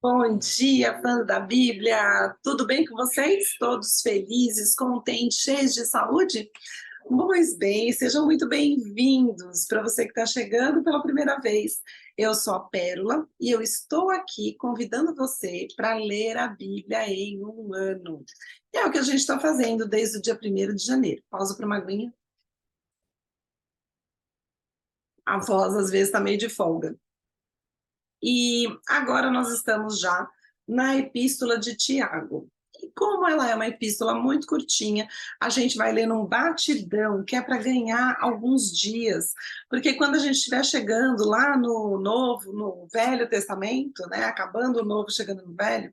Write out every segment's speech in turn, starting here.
Bom dia, fãs da Bíblia! Tudo bem com vocês? Todos felizes, contentes, cheios de saúde? Pois bem, sejam muito bem-vindos para você que está chegando pela primeira vez. Eu sou a Pérola e eu estou aqui convidando você para ler a Bíblia em um ano. E é o que a gente está fazendo desde o dia 1º de janeiro. Pausa para uma aguinha. A voz às vezes está meio de folga. E agora nós estamos já na Epístola de Tiago. E como ela é uma epístola muito curtinha, a gente vai ler num batidão, que é para ganhar alguns dias. Porque quando a gente estiver chegando lá no Velho Testamento, né, acabando o Novo, chegando no Velho,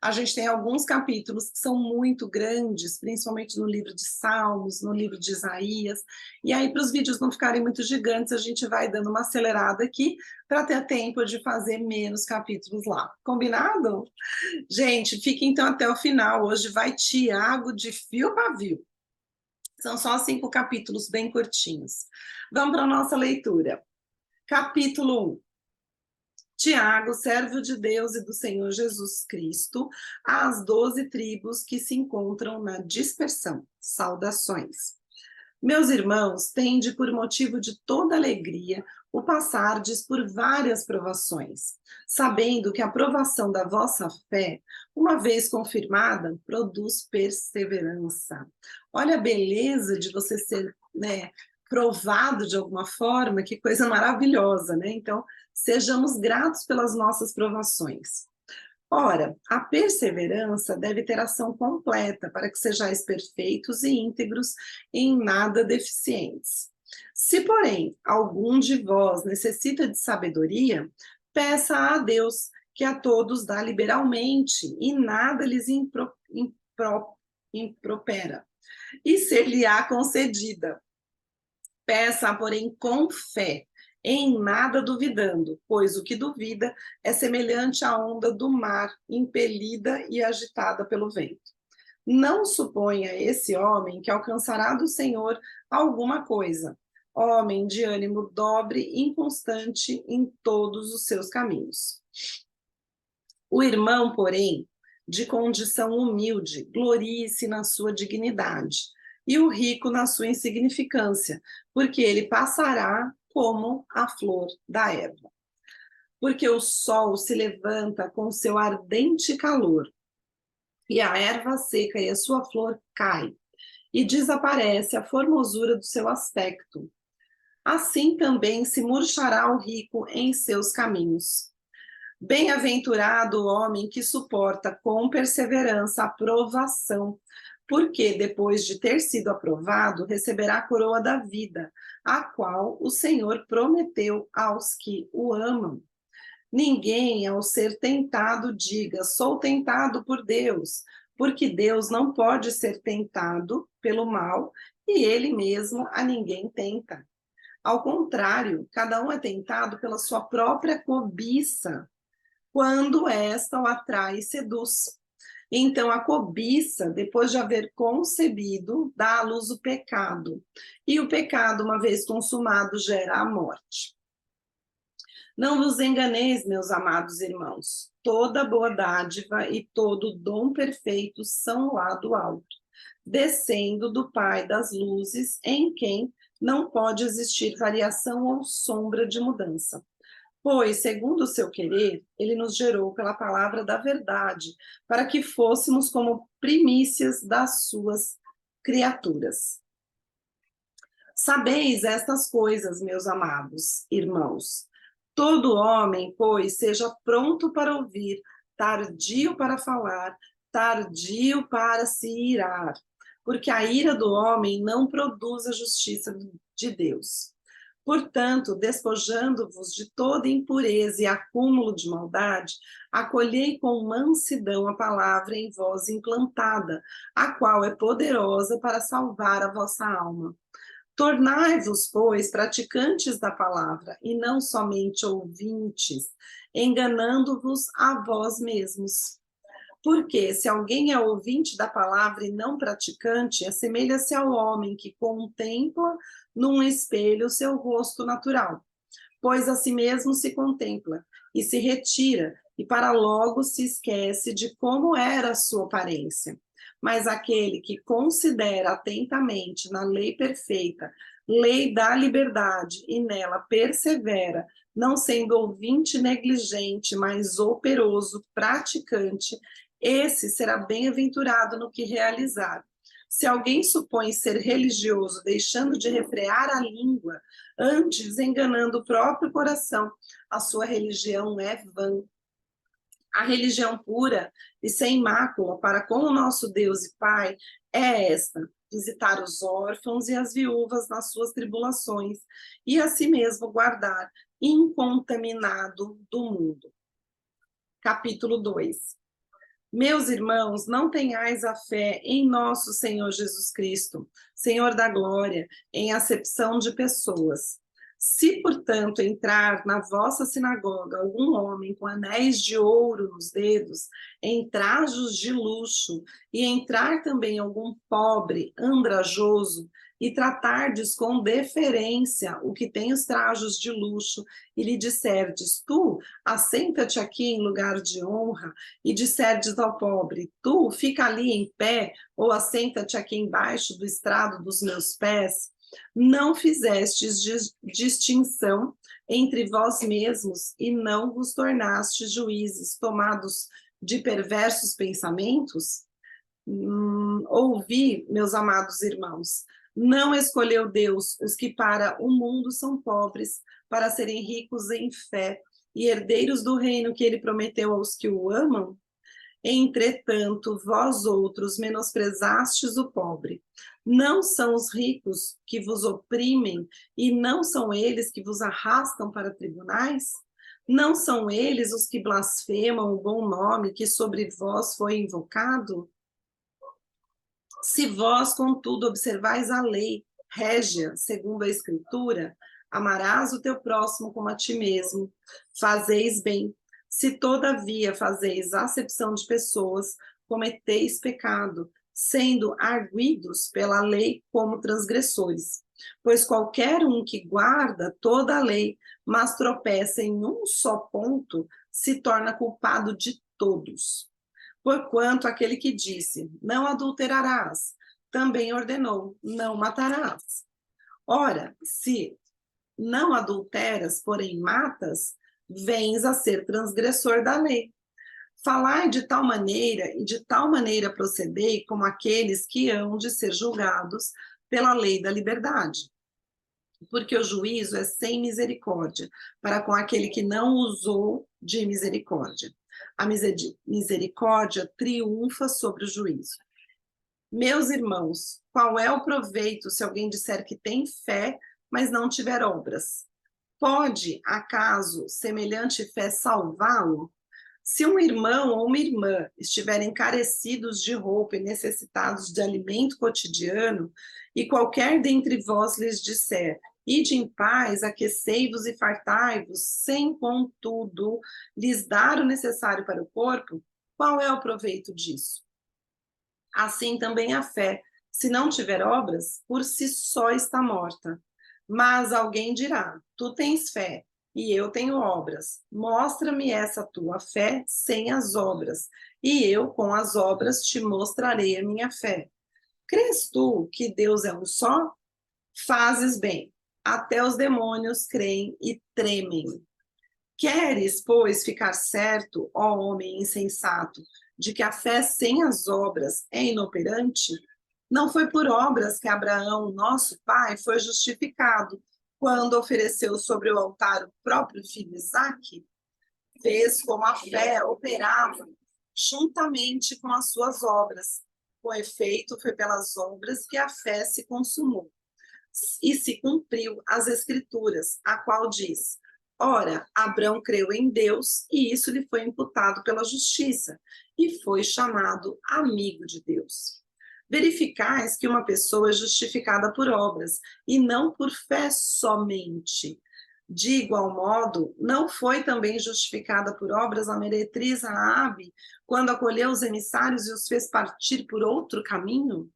a gente tem alguns capítulos que são muito grandes, principalmente no livro de Salmos, no livro de Isaías, e aí para os vídeos não ficarem muito gigantes, a gente vai dando uma acelerada aqui para ter tempo de fazer menos capítulos lá. Combinado? Gente, fique então até o final. Hoje vai Tiago de fio a pavio. São só 5 capítulos bem curtinhos. Vamos para a nossa leitura. Capítulo 1. Tiago, servo de Deus e do Senhor Jesus Cristo, às 12 tribos que se encontram na dispersão. Saudações. Meus irmãos, tende por motivo de toda alegria o passardes por várias provações, sabendo que a provação da vossa fé, uma vez confirmada, produz perseverança. Olha a beleza de você ser, provado de alguma forma, que coisa maravilhosa, né? Então, sejamos gratos pelas nossas provações. Ora, a perseverança deve ter ação completa, para que sejais perfeitos e íntegros, em nada deficientes. Se, porém, algum de vós necessita de sabedoria, peça a Deus, que a todos dá liberalmente, e nada lhes impropera, e ser-lhe-á concedida. Peça, porém, com fé, em nada duvidando, pois o que duvida é semelhante à onda do mar, impelida e agitada pelo vento. Não suponha esse homem que alcançará do Senhor alguma coisa. Homem de ânimo dobre, inconstante em todos os seus caminhos. O irmão, porém, de condição humilde, glorie-se na sua dignidade, e o rico na sua insignificância, porque ele passará como a flor da erva. Porque o sol se levanta com seu ardente calor, e a erva seca e a sua flor cai, e desaparece a formosura do seu aspecto. Assim também se murchará o rico em seus caminhos. Bem-aventurado o homem que suporta com perseverança a provação, porque depois de ter sido aprovado, receberá a coroa da vida, a qual o Senhor prometeu aos que o amam. Ninguém, ao ser tentado, diga, sou tentado por Deus, porque Deus não pode ser tentado pelo mal, e ele mesmo a ninguém tenta. Ao contrário, cada um é tentado pela sua própria cobiça, quando esta o atrai e seduz. Então, a cobiça, depois de haver concebido, dá à luz o pecado. E o pecado, uma vez consumado, gera a morte. Não vos enganeis, meus amados irmãos. Toda boa dádiva e todo dom perfeito são lá do alto, descendo do Pai das luzes, em quem não pode existir variação ou sombra de mudança. Pois, segundo o seu querer, ele nos gerou pela palavra da verdade, para que fôssemos como primícias das suas criaturas. Sabeis estas coisas, meus amados irmãos. Todo homem, pois, seja pronto para ouvir, tardio para falar, tardio para se irar, porque a ira do homem não produz a justiça de Deus. Portanto, despojando-vos de toda impureza e acúmulo de maldade, acolhei com mansidão a palavra em vós implantada, a qual é poderosa para salvar a vossa alma. Tornai-vos, pois, praticantes da palavra, e não somente ouvintes, enganando-vos a vós mesmos. Porque se alguém é ouvinte da palavra e não praticante, assemelha-se ao homem que contempla num espelho o seu rosto natural, pois a si mesmo se contempla e se retira e para logo se esquece de como era a sua aparência. Mas aquele que considera atentamente na lei perfeita, lei da liberdade, e nela persevera, não sendo ouvinte negligente, mas operoso, praticante, esse será bem-aventurado no que realizar. Se alguém supõe ser religioso, deixando de refrear a língua, antes enganando o próprio coração, a sua religião é vã. A religião pura e sem mácula para com o nosso Deus e Pai é esta: visitar os órfãos e as viúvas nas suas tribulações e a si mesmo guardar incontaminado do mundo. Capítulo 2. Meus irmãos, não tenhais a fé em nosso Senhor Jesus Cristo, Senhor da glória, em acepção de pessoas. Se, portanto, entrar na vossa sinagoga algum homem com anéis de ouro nos dedos, em trajos de luxo, e entrar também algum pobre, andrajoso, e tratardes com deferência o que tem os trajos de luxo, e lhe disserdes, tu, assenta-te aqui em lugar de honra, e disserdes ao pobre, tu, fica ali em pé, ou assenta-te aqui embaixo do estrado dos meus pés, não fizestes distinção entre vós mesmos e não vos tornastes juízes tomados de perversos pensamentos? Ouvi, meus amados irmãos, não escolheu Deus os que para o mundo são pobres, para serem ricos em fé e herdeiros do reino que ele prometeu aos que o amam? Entretanto, vós outros menosprezastes o pobre. Não são os ricos que vos oprimem e não são eles que vos arrastam para tribunais? Não são eles os que blasfemam o bom nome que sobre vós foi invocado? Se vós, contudo, observais a lei régia, segundo a Escritura, amarás o teu próximo como a ti mesmo, fazeis bem. Se, todavia, fazeis acepção de pessoas, cometeis pecado, sendo arguidos pela lei como transgressores. Pois qualquer um que guarda toda a lei, mas tropeça em um só ponto, se torna culpado de todos. Porquanto aquele que disse, não adulterarás, também ordenou, não matarás. Ora, se não adulteras, porém matas, vens a ser transgressor da lei. Falai de tal maneira e de tal maneira procedei como aqueles que hão de ser julgados pela lei da liberdade. Porque o juízo é sem misericórdia, para com aquele que não usou de misericórdia. A misericórdia triunfa sobre o juízo. Meus irmãos, qual é o proveito se alguém disser que tem fé, mas não tiver obras? Pode, acaso, semelhante fé salvá-lo? Se um irmão ou uma irmã estiverem carecidos de roupa e necessitados de alimento cotidiano, e qualquer dentre vós lhes disser, ide em paz, aquecei-vos e fartai-vos, sem, contudo, lhes dar o necessário para o corpo, qual é o proveito disso? Assim também a fé, se não tiver obras, por si só está morta. Mas alguém dirá, tu tens fé, e eu tenho obras. Mostra-me essa tua fé sem as obras, e eu, com as obras, te mostrarei a minha fé. Crês tu que Deus é um só? Fazes bem. Até os demônios creem e tremem. Queres, pois, ficar certo, ó homem insensato, de que a fé sem as obras é inoperante? Não foi por obras que Abraão, nosso pai, foi justificado, quando ofereceu sobre o altar o próprio filho Isaque? Fez como a fé operava, juntamente com as suas obras. Com efeito, foi pelas obras que a fé se consumou. E se cumpriu as Escrituras, a qual diz: ora, Abrão creu em Deus, e isso lhe foi imputado pela justiça, e foi chamado amigo de Deus. Verificais que uma pessoa é justificada por obras, e não por fé somente. De igual modo, não foi também justificada por obras a meretriz Raabe, quando acolheu os emissários e os fez partir por outro caminho?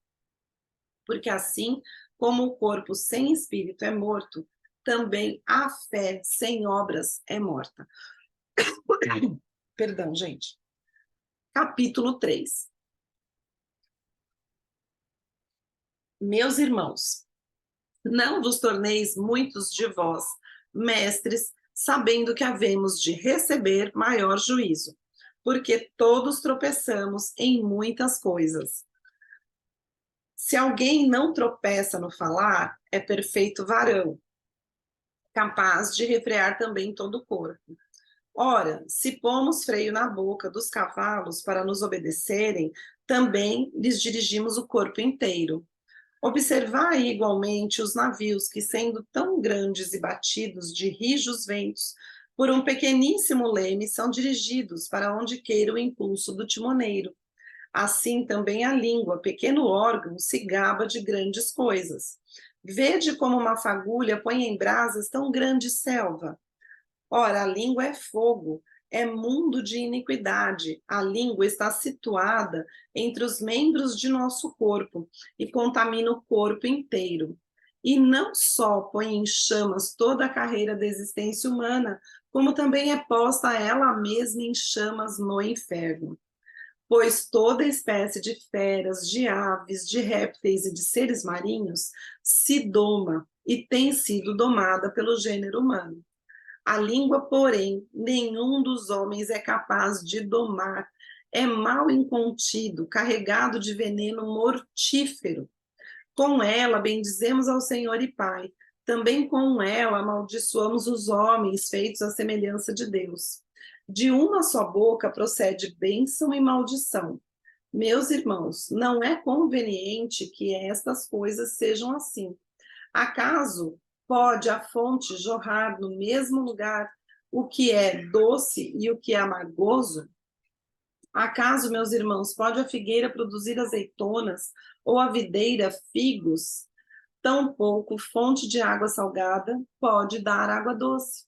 Porque assim como o corpo sem espírito é morto, também a fé sem obras é morta. Perdão, gente. Capítulo 3. Meus irmãos, não vos torneis muitos de vós mestres, sabendo que havemos de receber maior juízo, porque todos tropeçamos em muitas coisas. Se alguém não tropeça no falar, é perfeito varão, capaz de refrear também todo o corpo. Ora, se pomos freio na boca dos cavalos para nos obedecerem, também lhes dirigimos o corpo inteiro. Observai igualmente os navios que, sendo tão grandes e batidos de rijos ventos, por um pequeníssimo leme, são dirigidos para onde queira o impulso do timoneiro. Assim também a língua, pequeno órgão, se gaba de grandes coisas. Vede como uma fagulha põe em brasas tão grande selva. Ora, a língua é fogo, é mundo de iniquidade. A língua está situada entre os membros de nosso corpo e contamina o corpo inteiro. E não só põe em chamas toda a carreira da existência humana, como também é posta ela mesma em chamas no inferno. Pois toda espécie de feras, de aves, de répteis e de seres marinhos se doma e tem sido domada pelo gênero humano. A língua, porém, nenhum dos homens é capaz de domar. É mal incontido, carregado de veneno mortífero. Com ela bendizemos ao Senhor e Pai. Também com ela amaldiçoamos os homens feitos à semelhança de Deus. De uma só boca procede bênção e maldição. Meus irmãos, não é conveniente que estas coisas sejam assim. Acaso pode a fonte jorrar no mesmo lugar o que é doce e o que é amargoso? Acaso, meus irmãos, pode a figueira produzir azeitonas ou a videira figos? Tampouco fonte de água salgada pode dar água doce.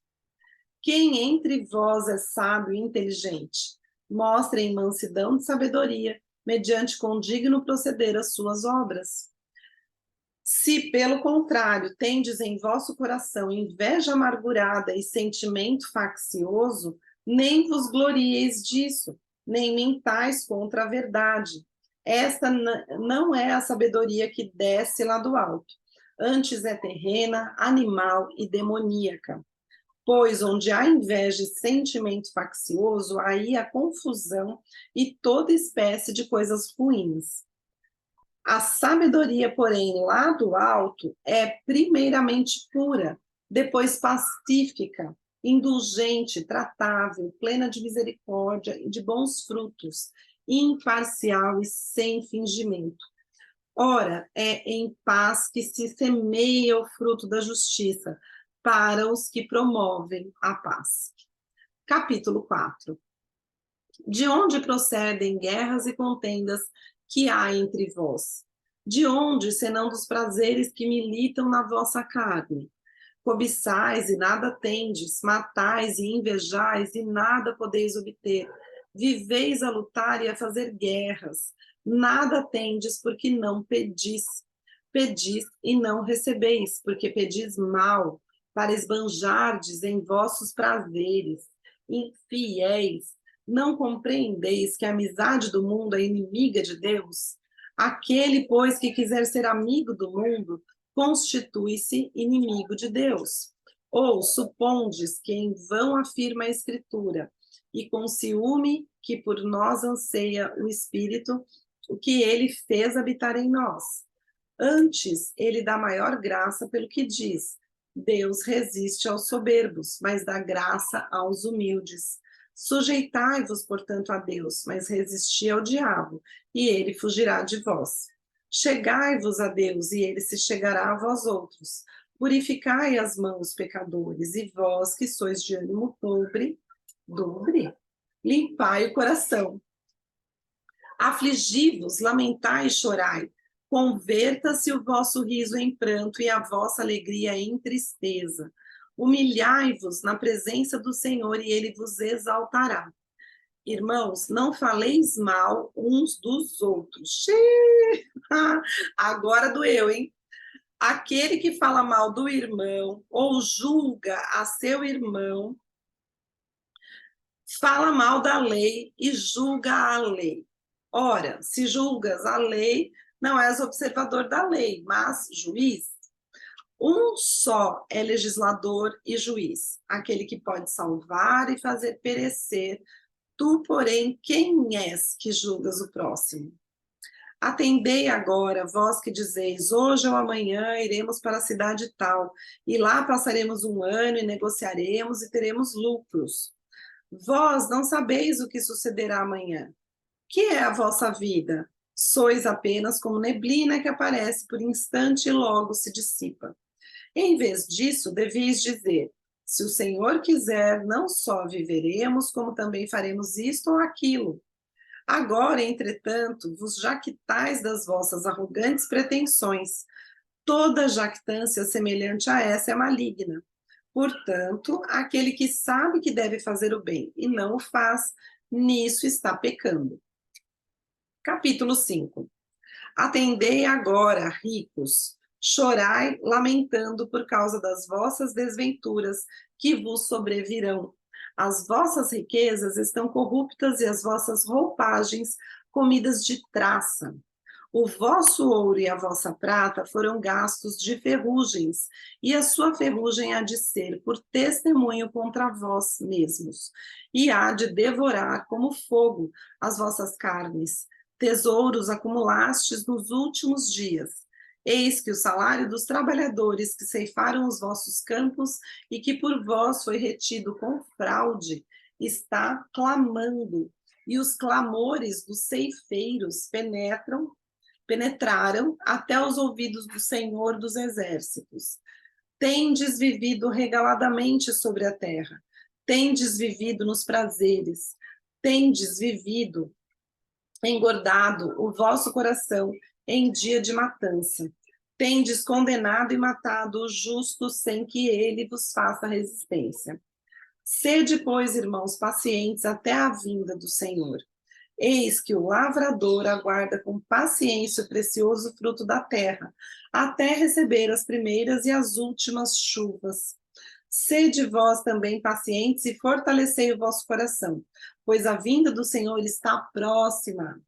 Quem entre vós é sábio e inteligente? Mostrem mansidão de sabedoria, mediante condigno proceder as suas obras. Se, pelo contrário, tendes em vosso coração inveja amargurada e sentimento faccioso, nem vos glorieis disso, nem mentais contra a verdade. Esta não é a sabedoria que desce lá do alto, antes é terrena, animal e demoníaca. Pois onde há inveja e sentimento faccioso, aí há confusão e toda espécie de coisas ruins. A sabedoria, porém, lá do alto, é primeiramente pura, depois pacífica, indulgente, tratável, plena de misericórdia e de bons frutos, imparcial e sem fingimento. Ora, é em paz que se semeia o fruto da justiça para os que promovem a paz. Capítulo 4. De onde procedem guerras e contendas que há entre vós? De onde, senão dos prazeres que militam na vossa carne? Cobiçais e nada tendes, matais e invejais e nada podeis obter. Viveis a lutar e a fazer guerras. Nada tendes porque não pedis. Pedis e não recebeis, porque pedis mal, para esbanjardes em vossos prazeres. Infiéis, não compreendeis que a amizade do mundo é inimiga de Deus? Aquele, pois, que quiser ser amigo do mundo, constitui-se inimigo de Deus. Ou supondes que em vão afirma a Escritura, e com ciúme que por nós anseia o Espírito, o que ele fez habitar em nós. Antes, ele dá maior graça pelo que diz: Deus resiste aos soberbos, mas dá graça aos humildes. Sujeitai-vos, portanto, a Deus, mas resisti ao diabo, e ele fugirá de vós. Chegai-vos a Deus, e ele se chegará a vós outros. Purificai as mãos, pecadores, e vós que sois de ânimo dobre, limpai o coração. Afligi-vos, lamentai e chorai. Converta-se o vosso riso em pranto e a vossa alegria em tristeza. Humilhai-vos na presença do Senhor e ele vos exaltará. Irmãos, não faleis mal uns dos outros. Agora doeu, hein? Aquele que fala mal do irmão ou julga a seu irmão Fala mal da lei e julga a lei. Ora, se julgas a lei, não és observador da lei, mas juiz. Um só é legislador e juiz, aquele que pode salvar e fazer perecer. Tu, porém, quem és que julgas o próximo? Atendei agora, vós que dizeis, hoje ou amanhã iremos para a cidade tal, e lá passaremos um ano e negociaremos e teremos lucros. Vós não sabeis o que sucederá amanhã. Que é a vossa vida? Sois apenas como neblina que aparece por instante e logo se dissipa. Em vez disso, deveis dizer: se o Senhor quiser, não só viveremos, como também faremos isto ou aquilo. Agora, entretanto, vos jactais das vossas arrogantes pretensões. Toda jactância semelhante a essa é maligna. Portanto, aquele que sabe que deve fazer o bem e não o faz, nisso está pecando. Capítulo 5. Atendei agora, ricos, chorai, lamentando por causa das vossas desventuras que vos sobrevirão. As vossas riquezas estão corruptas e as vossas roupagens comidas de traça. O vosso ouro e a vossa prata foram gastos de ferrugens, e a sua ferrugem há de ser por testemunho contra vós mesmos, e há de devorar como fogo as vossas carnes. Tesouros acumulastes nos últimos dias. Eis que o salário dos trabalhadores que ceifaram os vossos campos e que por vós foi retido com fraude, está clamando, e os clamores dos ceifeiros penetraram até os ouvidos do Senhor dos Exércitos. Tendes vivido regaladamente sobre a terra, tendes vivido nos prazeres, tendes vivido engordado o vosso coração em dia de matança. Tendes condenado e matado o justo sem que ele vos faça resistência. Sede, pois, irmãos, pacientes até a vinda do Senhor. Eis que o lavrador aguarda com paciência o precioso fruto da terra, até receber as primeiras e as últimas chuvas. Sede vós também pacientes e fortalecei o vosso coração, pois a vinda do Senhor está próxima.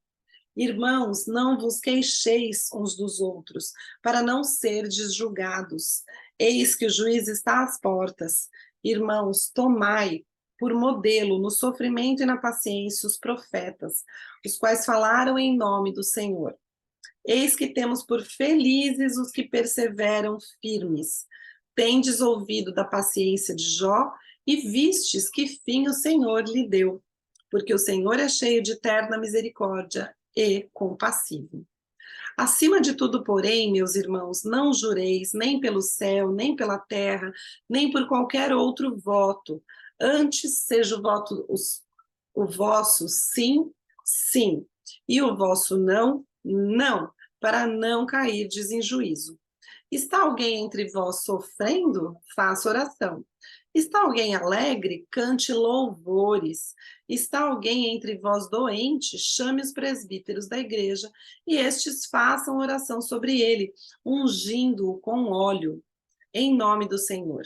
Irmãos, não vos queixeis uns dos outros, para não serdes julgados. Eis que o juiz está às portas. Irmãos, tomai por modelo no sofrimento e na paciência os profetas, os quais falaram em nome do Senhor. Eis que temos por felizes os que perseveram firmes. Tendes ouvido da paciência de Jó e vistes que fim o Senhor lhe deu, porque o Senhor é cheio de terna misericórdia e compassivo. Acima de tudo, porém, meus irmãos, não jureis nem pelo céu, nem pela terra, nem por qualquer outro voto. Antes seja o vosso sim, sim, e o vosso não, não, para não cairdes em juízo. Está alguém entre vós sofrendo? Faça oração. Está alguém alegre? Cante louvores. Está alguém entre vós doente? Chame os presbíteros da igreja e estes façam oração sobre ele, ungindo-o com óleo, em nome do Senhor.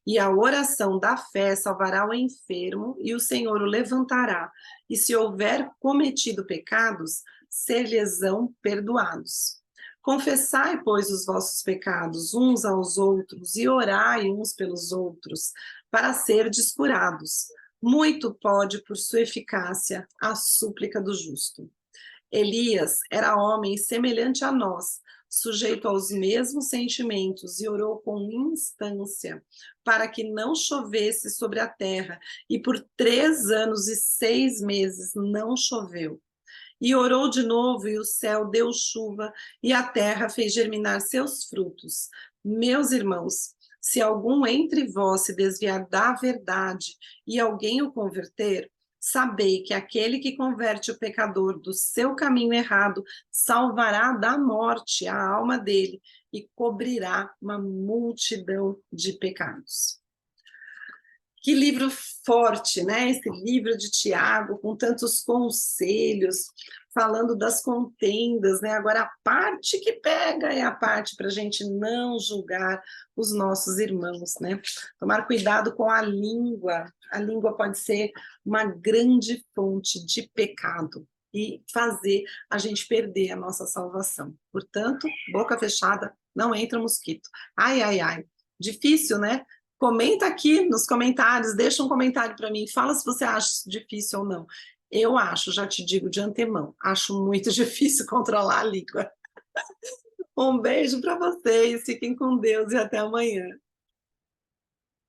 E a oração da fé salvará o enfermo e o Senhor o levantará. E se houver cometido pecados, ser-lhes-ão perdoados. Confessai, pois, os vossos pecados uns aos outros e orai uns pelos outros, para serdes curados. Muito pode, por sua eficácia, a súplica do justo. Elias era homem semelhante a nós, sujeito aos mesmos sentimentos, e orou com instância para que não chovesse sobre a terra, e por 3 anos e 6 meses não choveu. E orou de novo, e o céu deu chuva, e a terra fez germinar seus frutos. Meus irmãos, se algum entre vós se desviar da verdade e alguém o converter, sabei que aquele que converte o pecador do seu caminho errado salvará da morte a alma dele e cobrirá uma multidão de pecados. Que livro forte, né? Esse livro de Tiago, com tantos conselhos, falando das contendas, né? Agora, a parte que pega é a parte para a gente não julgar os nossos irmãos, né? Tomar cuidado com a língua. A língua pode ser uma grande fonte de pecado e fazer a gente perder a nossa salvação. Portanto, boca fechada, não entra mosquito. Ai, ai, ai. Difícil, né? Comenta aqui nos comentários, deixa um comentário para mim, fala se você acha isso difícil ou não. Eu acho, já te digo de antemão, acho muito difícil controlar a língua. Um beijo para vocês, fiquem com Deus e até amanhã.